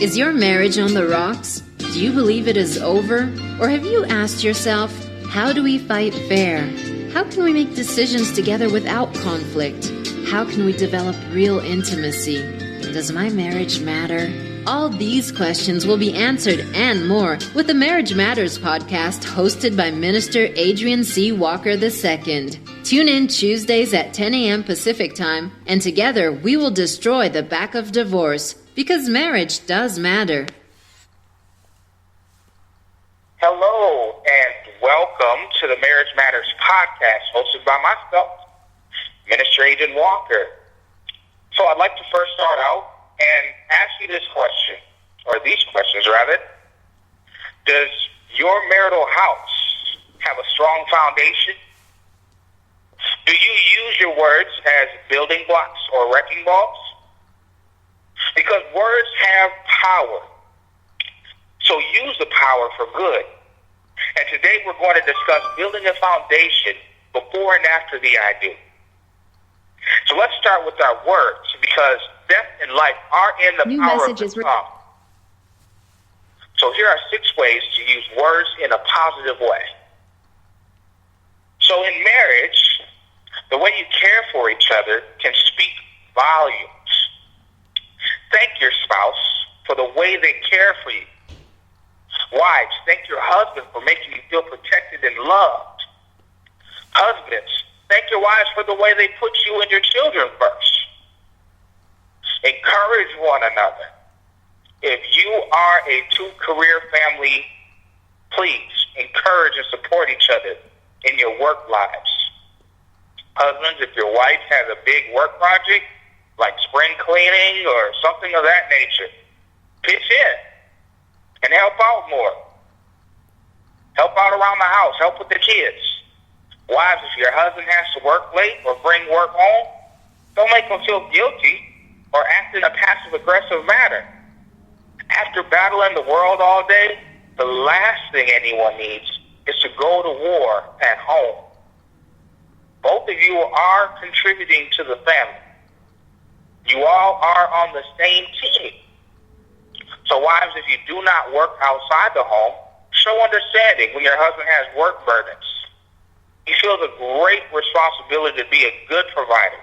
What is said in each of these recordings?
Is your marriage on the rocks? Do you believe it is over? Or have you asked yourself, how do we fight fair? How can we make decisions together without conflict? How can we develop real intimacy? Does my marriage matter? All these questions will be answered and more with the Marriage Matters podcast hosted by Minister Adrian C. Walker II. Tune in Tuesdays at 10 a.m. Pacific Time, and together we will destroy the back of divorce, because marriage does matter. Hello, and welcome to the Marriage Matters podcast hosted by myself, Minister Adrian Walker. So I'd like to first start out and ask you this question, or these questions rather. Does your marital house have a strong foundation? Do you use your words as building blocks or wrecking balls? Because words have power. So use the power for good. And today we're going to discuss building a foundation before and after the ideal. So let's start with our words, because death and life are in the power of the tongue. So here are 6 ways to use words in a positive way. So in marriage, the way you care for each other can speak volumes. Thank your spouse for the way they care for you. Wives, thank your husband for making you feel protected and loved. Husbands, thank your wives for the way they put you and your children first. Encourage one another. If you are a 2-career family, please encourage and support each other in your work lives. Husbands, if your wife has a big work project, like spring cleaning or something of that nature, pitch in and help out more. Help out around the house. Help with the kids. Wives, if your husband has to work late or bring work home, don't make him feel guilty or act in a passive-aggressive manner. After battling the world all day, the last thing anyone needs is to go to war at home. Both of you are contributing to the family. You all are on the same team. So wives, if you do not work outside the home, show understanding when your husband has work burdens. He feels a great responsibility to be a good provider.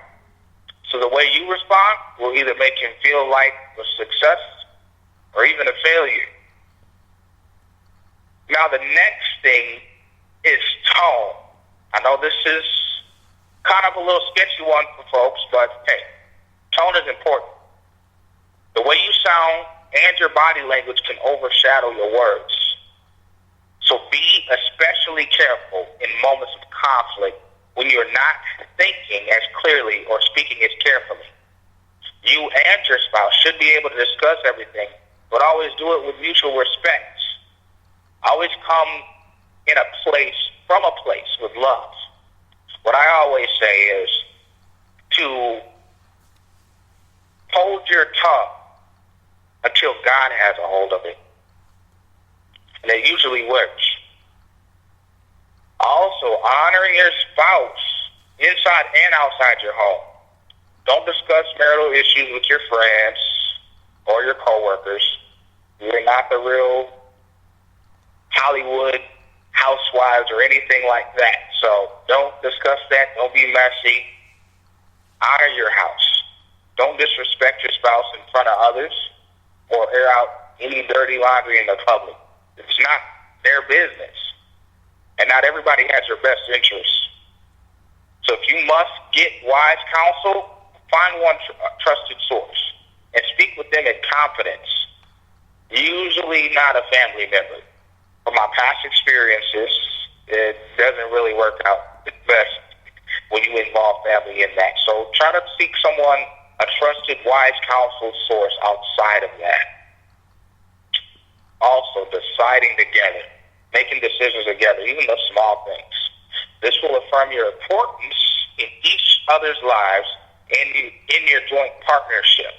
So the way you respond will either make him feel like a success or even a failure. Now the next thing is tone. I know this is kind of a little sketchy one for folks, but hey, tone is important. The way you sound and your body language can overshadow your words. So be especially careful in moments of conflict when you're not thinking as clearly or speaking as carefully. You and your spouse should be able to discuss everything, but always do it with mutual respect. Always come from a place with love. What I always say is to hold your tongue until God has a hold of it. And it usually works. Also, honoring your spouse inside and outside your home. Don't discuss marital issues with your friends or your coworkers. You're not the real Hollywood housewives or anything like that. So don't discuss that. Don't be messy. Honor your house. Don't disrespect your spouse in front of others or air out any dirty laundry in the public. It's not their business. And not everybody has your best interests. So if you must get wise counsel, find one trusted source and speak with them in confidence. Usually not a family member. From my past experiences, it doesn't really work out best when you involve family in that. So try to seek someone, a trusted, wise counsel source outside of that. Also, deciding together, making decisions together, even the small things. This will affirm your importance in each other's lives and in your joint partnership.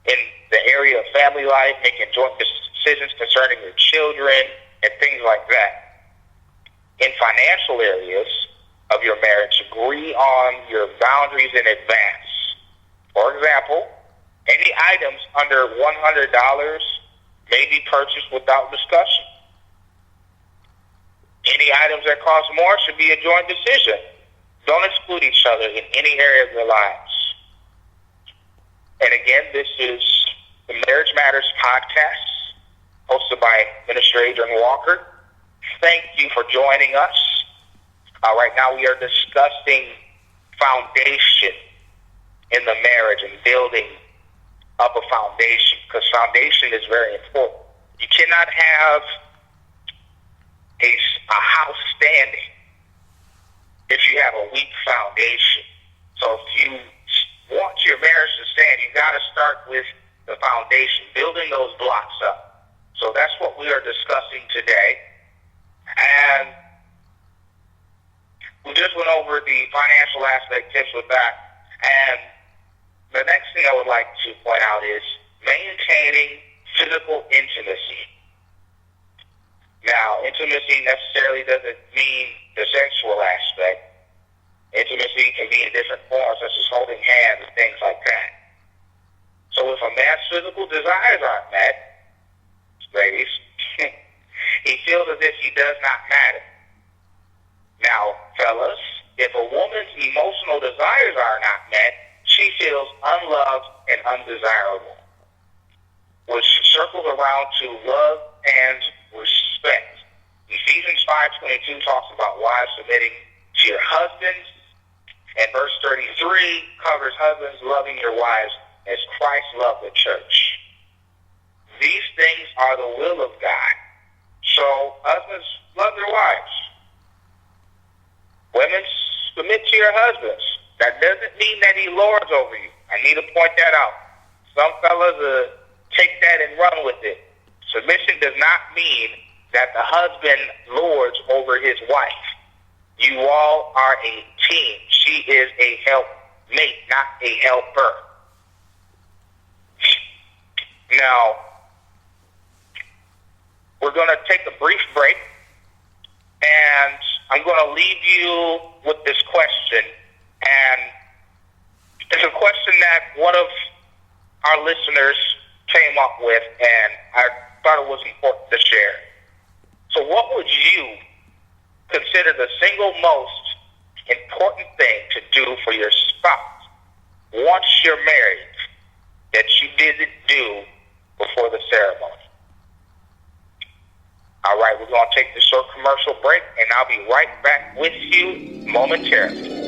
In the area of family life, making joint decisions concerning your children and things like that. In financial areas of your marriage, agree on your boundaries in advance. For example, Any items under $100 may be purchased without discussion. Any items that cost more should be a joint decision. Don't exclude each other in any area of your lives. And again, this is the Marriage Matters podcast, hosted by Minister Adrian Walker. Thank you for joining us. Right now we are discussing foundation in the marriage and building up a foundation, because foundation is very important. You cannot have a house standing if you have a weak foundation. So if you want your marriage to stand, you got to start with the foundation, building those blocks up. So that's what we are discussing today. And we just went over the financial aspect tips with that. And the next thing I would like to point out is maintaining physical intimacy. Now, intimacy necessarily doesn't mean the sexual aspect. Intimacy can be in different forms, such as holding hands and things like that. So if a man's physical desires aren't met, ladies, he feels as if he does not matter. Now, fellas, if a woman's emotional desires are not met, she feels unloved and undesirable, which circles around to love and respect. Ephesians 5:22 talks about wives submitting to your husbands, and verse 33 covers husbands loving your wives as Christ loved the church. These things are the will of God. So husbands, love your wives. Women, submit to your husbands. That doesn't mean that he lords over you. I need to point that out. Some fellas take that and run with it. Submission does not mean that the husband lords over his wife. You all are a team. She is a helpmate, not a helper. Now, we're going to take a brief break, and I'm going to leave you with this question. And it's a question that one of our listeners came up with, and I thought it was important to share. So what would you consider the single most important thing to do for your spouse once you're married that you didn't do before the ceremony? All right, we're going to take this short commercial break, and I'll be right back with you momentarily.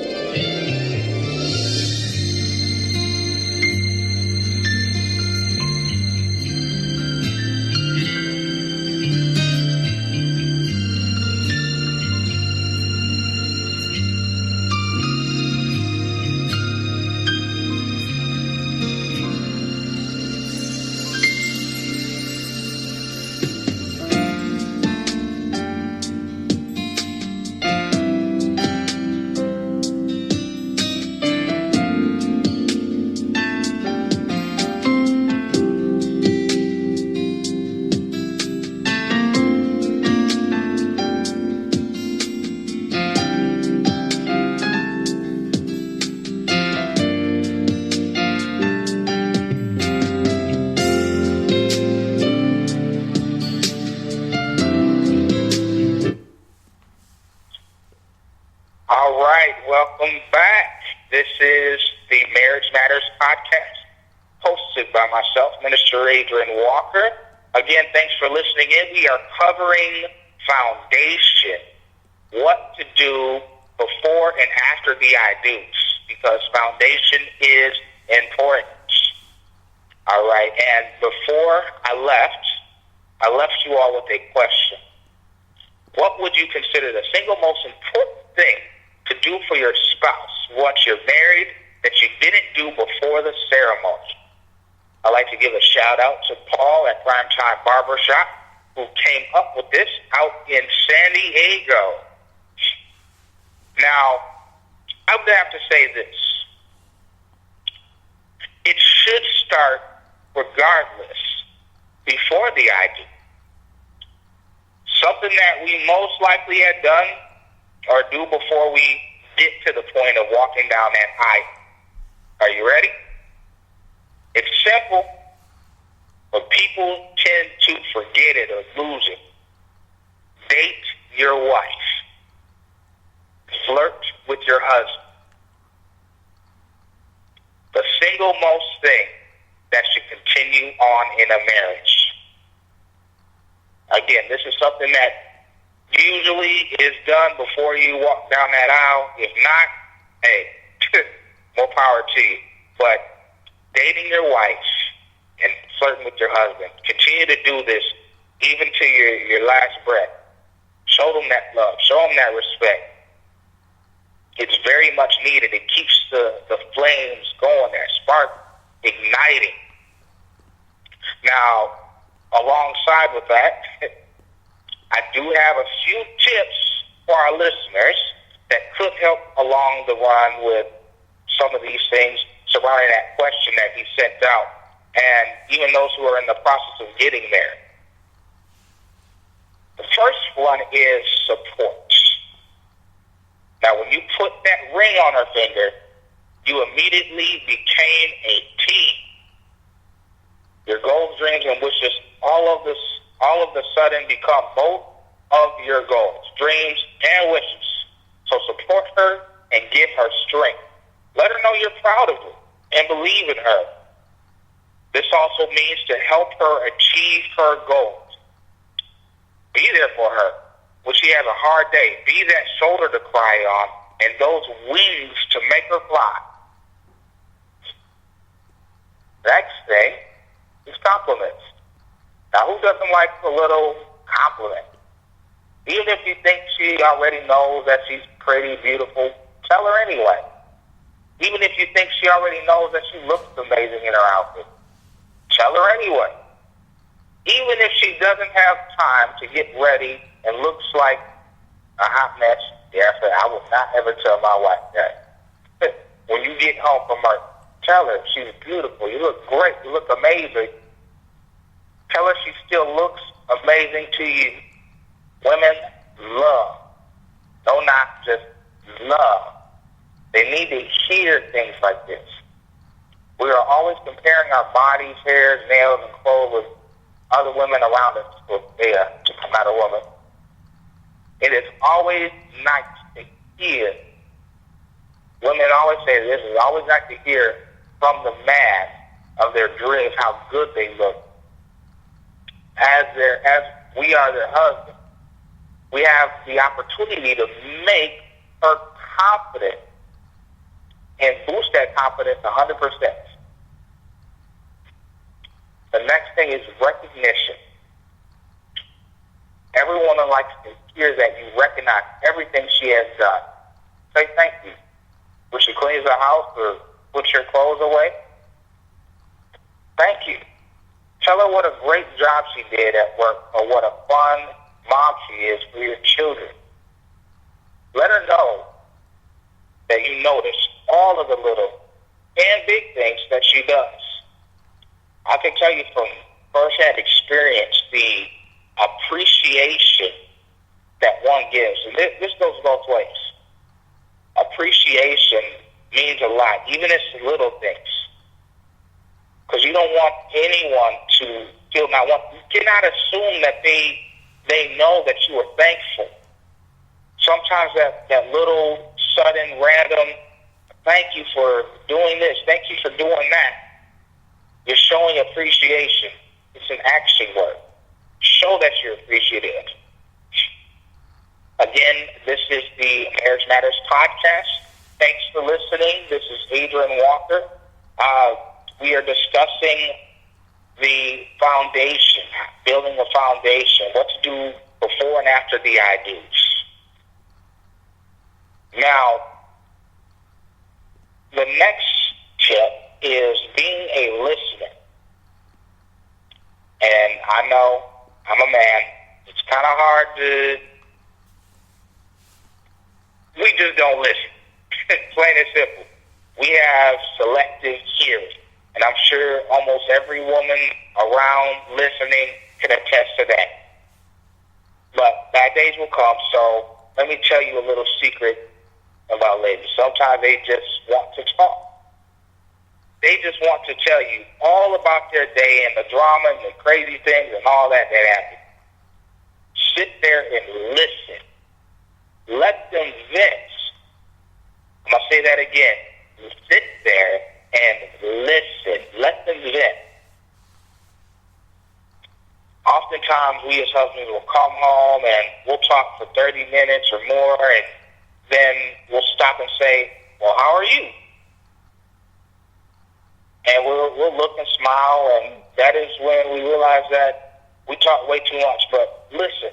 Welcome back. This is the Marriage Matters podcast, hosted by myself, Minister Adrian Walker. Again, thanks for listening in. We are covering foundation, what to do before and after the I do's, because foundation is important. All right, and before I left you all with a question. What would you consider the single most important thing to do for your spouse once you're married that you didn't do before the ceremony? I'd like to give a shout out to Paul at Primetime Barbershop, who came up with this out in San Diego. Now, I would have to say this. It should start regardless before the I do. Something that we most likely had done or do before we get to the point of walking down that aisle. Are you ready? It's simple, but people tend to forget it or lose it. Date your wife. Flirt with your husband. The single most thing that should continue on in a marriage. Again, this is something that usually is done before you walk down that aisle. If not, hey, more power to you. But dating your wife and flirting with your husband, continue to do this even to your last breath. Show them that love. Show them that respect. It's very much needed. It keeps the flames going, that spark igniting. Now, alongside with that, I do have a few tips for our listeners that could help along the run with some of these things surrounding that question that he sent out, and even those who are in the process of getting there. The first one is support. Now, when you put that ring on her finger, you immediately became a team. Your goals, dreams, and wishes all of the sudden become both of your goals, dreams, and wishes. So support her and give her strength. Let her know you're proud of her and believe in her. This also means to help her achieve her goals. Be there for her when she has a hard day. Be that shoulder to cry on and those wings to make her fly. Next thing is compliments. Now, who doesn't like a little compliment? Even if you think she already knows that she's pretty, beautiful, tell her anyway. Even if you think she already knows that she looks amazing in her outfit, tell her anyway. Even if she doesn't have time to get ready and looks like a hot mess, yes, I will not ever tell my wife that. When you get home from work, tell her she's beautiful. You look great. You look amazing. Tell her she still looks amazing to you. Women love. No, not just love. They need to hear things like this. We are always comparing our bodies, hairs, nails, and clothes with other women around us. I'm not a woman. It is always nice to hear. Women always say this is always nice to hear from the man of their dreams how good they look. As we are their husband, we have the opportunity to make her confident and boost that confidence 100%. The next thing is recognition. Every woman likes to hear that you recognize everything she has done. Say thank you. When she cleans the house or puts your clothes away, thank you. Tell her what a great job she did at work or what a fun mom she is for your children. Let her know that you notice all of the little and big things that she does. I can tell you from firsthand experience the appreciation that one gives. And this goes both ways. Appreciation means a lot, even if it's little things. Because you don't want anyone to feel, you cannot assume that they know that you are thankful. Sometimes that little, sudden, random, thank you for doing this, thank you for doing that. You're showing appreciation. It's an action word. Show that you're appreciative. Again, this is the Marriage Matters podcast. Thanks for listening. This is Adrian Walker. We are discussing the foundation, building a foundation, what to do before and after the I do's. Now, the next tip is being a listener. And I know I'm a man. It's kind of hard we just don't listen. Plain and simple. We have selective hearing. And I'm sure almost every woman around listening can attest to that. But bad days will come, so let me tell you a little secret about ladies. Sometimes they just want to talk. they just want to tell you all about their day and the drama and the crazy things and all that happened. Sit there and listen. Let them vent. I'm going to say that again. Sit there and listen. Let them vent. Oftentimes, we as husbands will come home and we'll talk for 30 minutes or more, and then we'll stop and say, well, how are you? And we'll look and smile, and that is when we realize that we talk way too much. But listen.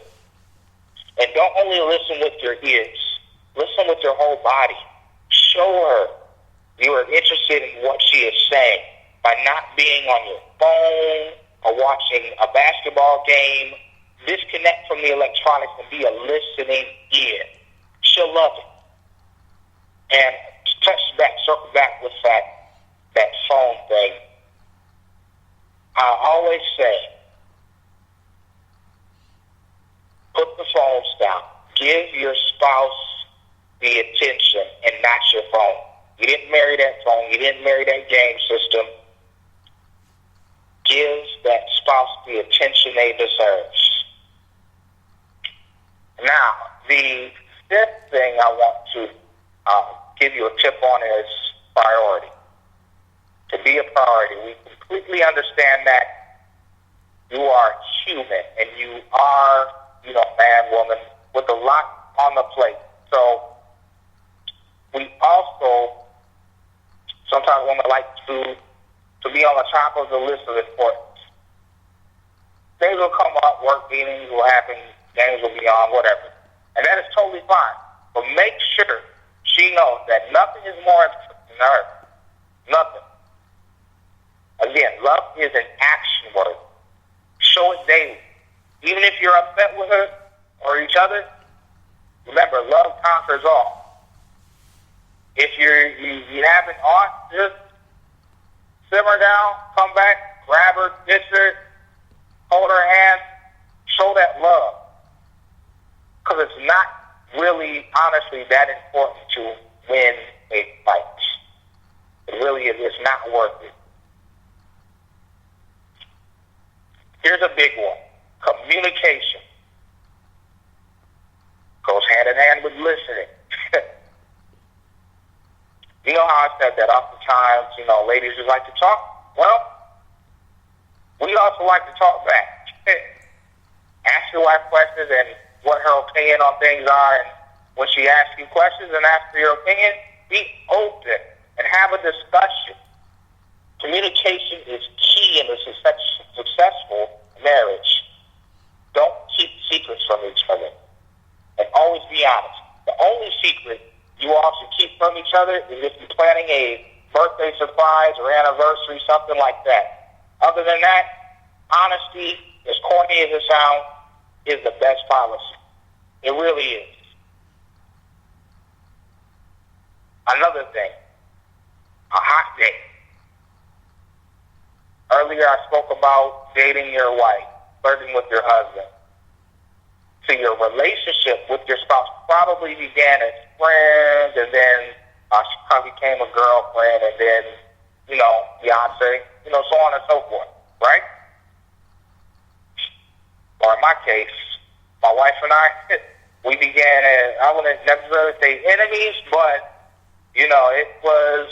And don't only listen with your ears. Listen with your whole body. Show her you are interested in what she is saying by not being on your phone or watching a basketball game. Disconnect from the electronics and be a listening ear. She'll love it. And circle back with that phone thing. I always say, put the phones down. Give your spouse the attention and not your phone. You didn't marry that phone. You didn't marry that game system. Give that spouse the attention they deserve. Now, the fifth thing I want to give you a tip on is priority. To be a priority, we completely understand that you are human and you are, man, woman, with a lot on the plate. So we also sometimes women like to be on the top of the list of importance. Things will come up, work meetings will happen, games will be on, whatever. And that is totally fine. But make sure she knows that nothing is more important than her. Nothing. Again, love is an action word. Show it daily. Even if you're upset with her or each other, remember, love conquers all. If you have an aunt, just simmer down, come back, grab her, kiss her, hold her hand, show that love. Because it's not really, honestly, that important to win a fight. It really is. It's not worth it. Here's a big one. Communication. Goes hand in hand with listening. You know how I said that oftentimes, ladies just like to talk? Well, we also like to talk back. Ask your wife questions and what her opinion on things are. And when she asks you questions and asks for your opinion, be open and have a discussion. Communication is key in a successful marriage. Don't keep secrets from each other. And always be honest. The only secret you all should keep from each other is if you're planning a birthday surprise or anniversary, something like that. Other than that, honesty, as corny as it sounds, is the best policy. It really is. Another thing, a hot date. Earlier I spoke about dating your wife, flirting with your husband. So your relationship with your spouse probably began as friends, and then she probably became a girlfriend, and then, fiance, so on and so forth, right? Or in my case, my wife and I, we began as, I wouldn't necessarily say enemies, but, it was,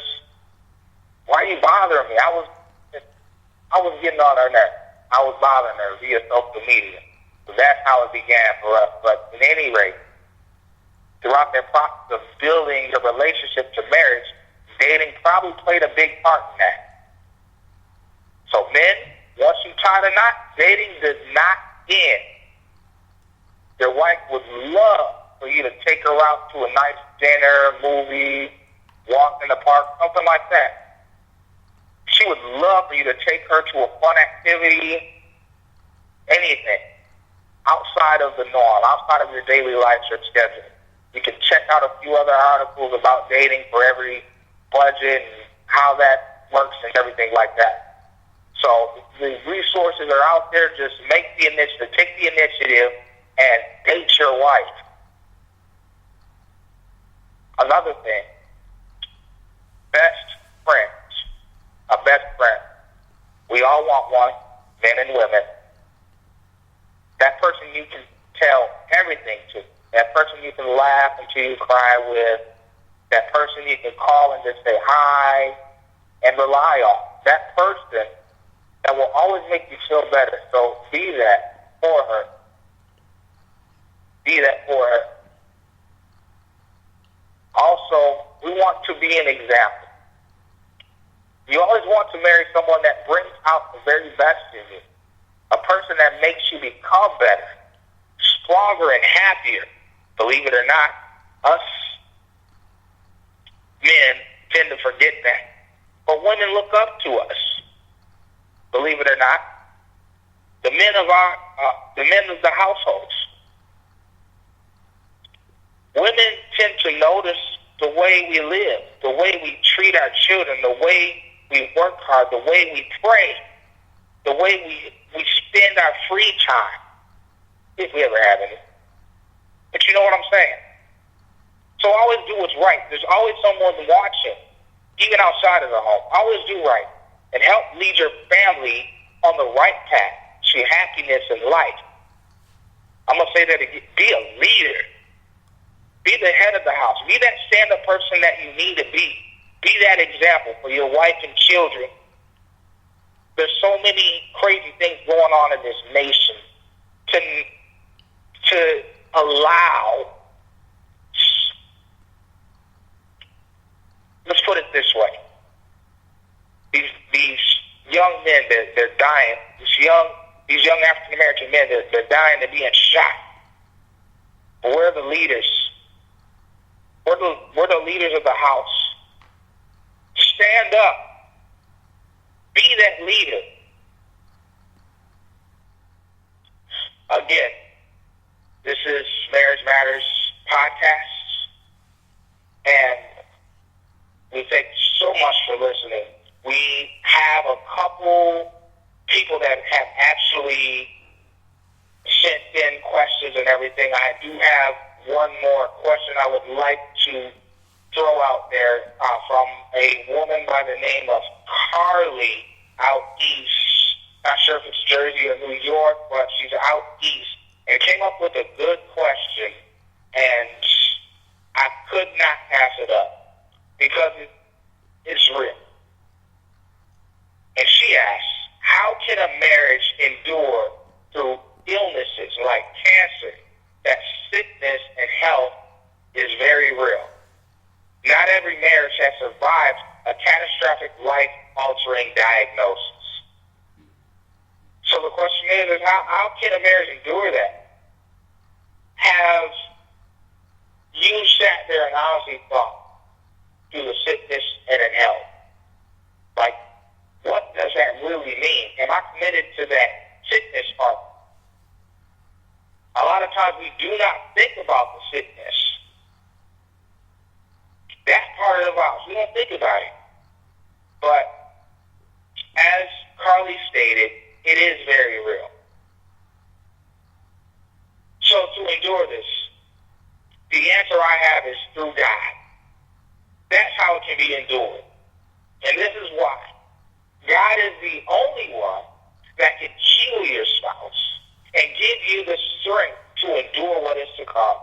why are you bothering me? I was getting on her nerves. I was bothering her via social media. So that's how it began for us. But at any rate, throughout that process of building the relationship to marriage, dating probably played a big part in that. So men, once you tie the knot, dating does not end. Your wife would love for you to take her out to a nice dinner, movie, walk in the park, something like that. She would love for you to take her to a fun activity, anything outside of the norm, outside of your daily life or schedule. You can check out a few other articles about dating for every budget and how that works and everything like that. So the resources are out there. Just make the initiative, take the initiative, and date your wife. Another thing, best friends. a best friend. We all want one, men and women. That person you can tell everything to. That person you can laugh until you cry with. That person you can call and just say hi and rely on. That person that will always make you feel better. So be that for her. Be that for her. Also, we want to be an example. You always want to marry someone that brings out the very best in you. A person that makes you become better, stronger and happier. Believe it or not, us men tend to forget that. But women look up to us. Believe it or not, the men of the households. Women tend to notice the way we live, the way we treat our children, the way we work hard, the way we pray, the way we spend our free time, if we ever have any. But you know what I'm saying? So always do what's right. There's always someone watching, even outside of the home. Always do right and help lead your family on the right path to happiness in life. I'm going to say that again. Be a leader. Be the head of the house. Be that stand-up person that you need to be. Be that example for your wife and children. There's so many crazy things going on in this nation to allow, let's put it this way, these young men, they're dying, these young African-American men, they're dying, they're being shot. But we're the leaders. We're the leaders of the house. Stand up. Be that leader. Again, this is Marriage Matters podcast, and we thank you so much for listening. We have a couple people that have actually sent in questions and everything. I do have one more question I would like to throw out there from a woman by the name of Carly out east. Not sure if it's Jersey or New York, but she's out east. And came up with a good question, and I could not pass it up because it's real. And she asks, how can a marriage endure through illnesses like cancer, that sickness and health is very real? Not every marriage has survived a catastrophic life-altering diagnosis. So the question is how can a marriage endure that? Have you sat there and honestly thought through the sickness and in health? Like, what does that really mean? Am I committed to that sickness part? A lot of times we do not think about the sickness. That part of the vows, we don't think about it. But as Carly stated, it is very real. So to endure this, the answer I have is through God. That's how it can be endured. And this is why. God is the only one that can heal your spouse and give you the strength to endure what is to come.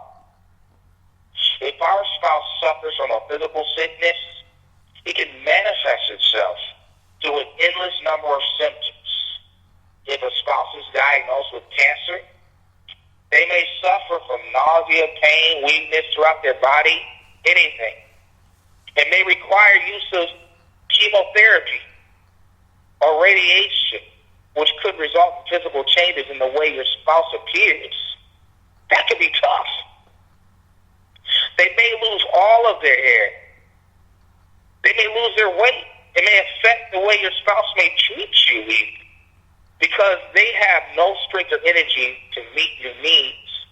If our spouse suffers from a physical sickness, it can manifest itself through an endless number of symptoms. If a spouse is diagnosed with cancer, they may suffer from nausea, pain, weakness throughout their body, anything. It may require use of chemotherapy or radiation, which could result in physical changes in the way your spouse appears. That could be tough. They may lose all of their hair. They may lose their weight. It may affect the way your spouse may treat you even, because they have no strength or energy to meet your needs.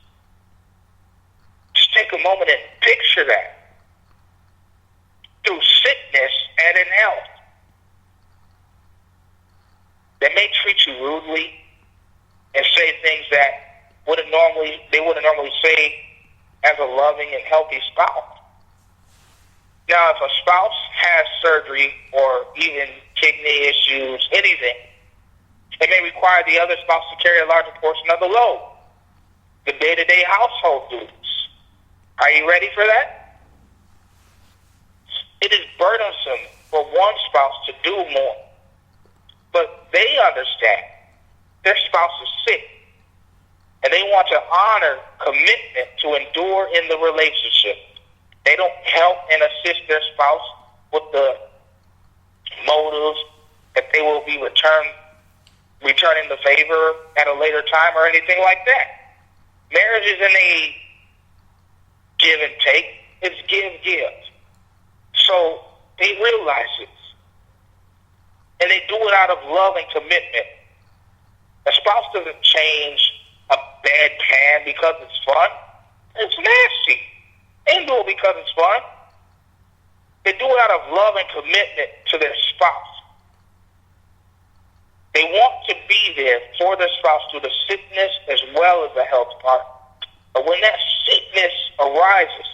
Just take a moment and picture that. Through sickness and in health. They may treat you rudely and say things that they wouldn't normally say as a loving and healthy spouse. Now, if a spouse has surgery or even kidney issues, anything. It may require the other spouse to carry a larger portion of the load, the day-to-day household duties. Are you ready for that? It is burdensome for one spouse to do more, but they understand their spouse is sick, and they want to honor commitment to endure in the relationship. They don't help and assist their spouse with the motives that they will be returning the favor at a later time or anything like that. Marriage isn't a give and take. It's give. So they realize this. And they do it out of love and commitment. A spouse doesn't change a bad pan because it's fun. It's nasty. They don't do it because it's fun. They do it out of love and commitment to their spouse. They want to be there for their spouse through the sickness as well as the health part. But when that sickness arises,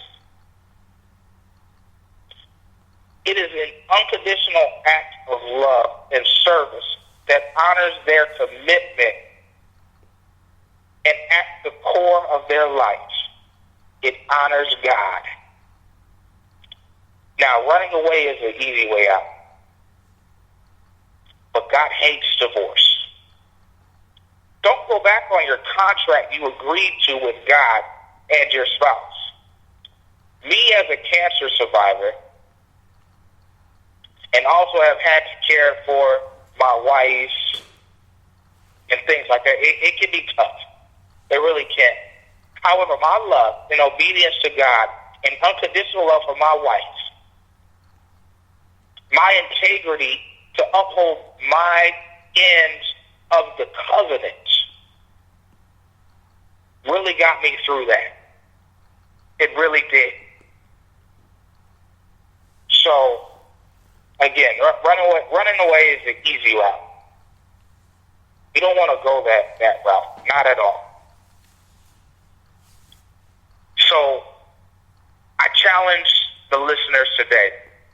it is an unconditional act of love and service that honors their commitment, and at the core of their life, it honors God. Now, running away is an easy way out. But God hates divorce. Don't go back on your contract you agreed to with God and your spouse. Me as a cancer survivor, and also have had to care for my wife and things like that, it can be tough. It really can. However, my love and obedience to God and unconditional love for my wife, my integrity to uphold my ends of the covenant, really got me through that. It really did. So, again, running away is the easy route. You don't want to go that route. Not at all. So, I challenge the listeners today,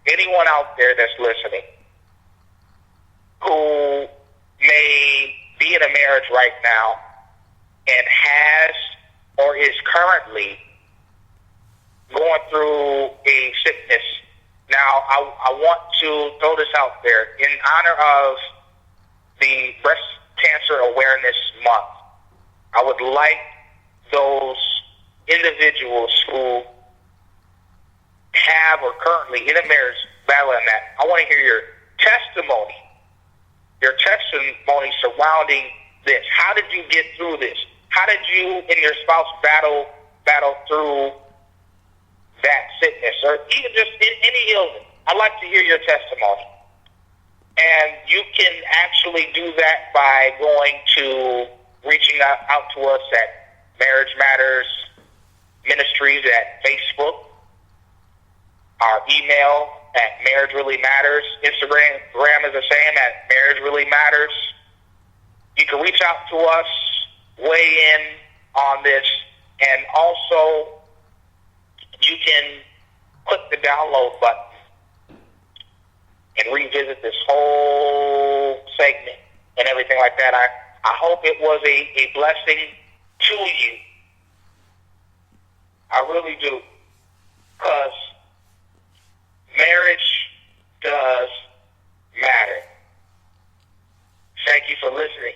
anyone out there that's listening, who may be in a marriage right now and has or is currently going through a sickness. Now, I want to throw this out there. In honor of the Breast Cancer Awareness Month, I would like those individuals who have or currently in a marriage battling that, I want to hear your testimony surrounding this. How did you get through this? How did you and your spouse battle through that sickness, or even just any illness? I'd like to hear your testimony. And you can actually do that by going to reaching out to us at Marriage Matters Ministries at Facebook, our email at Marriage Really Matters, Instagram is the same at Marriage Really Matters. You can reach out to us, weigh in on this, and also you can click the download button and revisit this whole segment and everything like that. I hope it was a blessing to you. I really do. Because marriage does matter. Thank you for listening.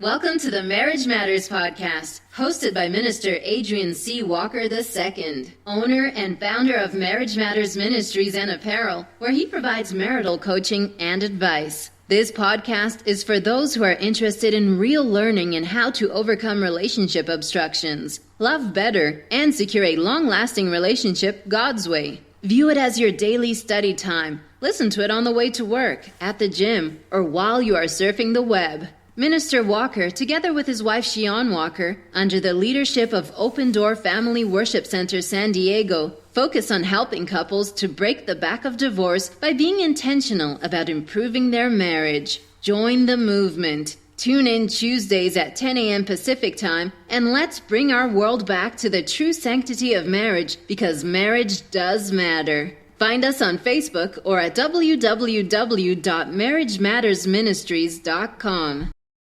Welcome to the Marriage Matters podcast, hosted by Minister Adrian C. Walker II, owner and founder of Marriage Matters Ministries and Apparel, where he provides marital coaching and advice. This podcast is for those who are interested in real learning and how to overcome relationship obstructions, love better, and secure a long-lasting relationship God's way. View it as your daily study time. Listen to it on the way to work, at the gym, or while you are surfing the web. Minister Walker, together with his wife Shion Walker, under the leadership of Open Door Family Worship Center San Diego, focus on helping couples to break the back of divorce by being intentional about improving their marriage. Join the movement. Tune in Tuesdays at 10 a.m. Pacific Time, and let's bring our world back to the true sanctity of marriage, because marriage does matter. Find us on Facebook or at www.marriagemattersministries.com.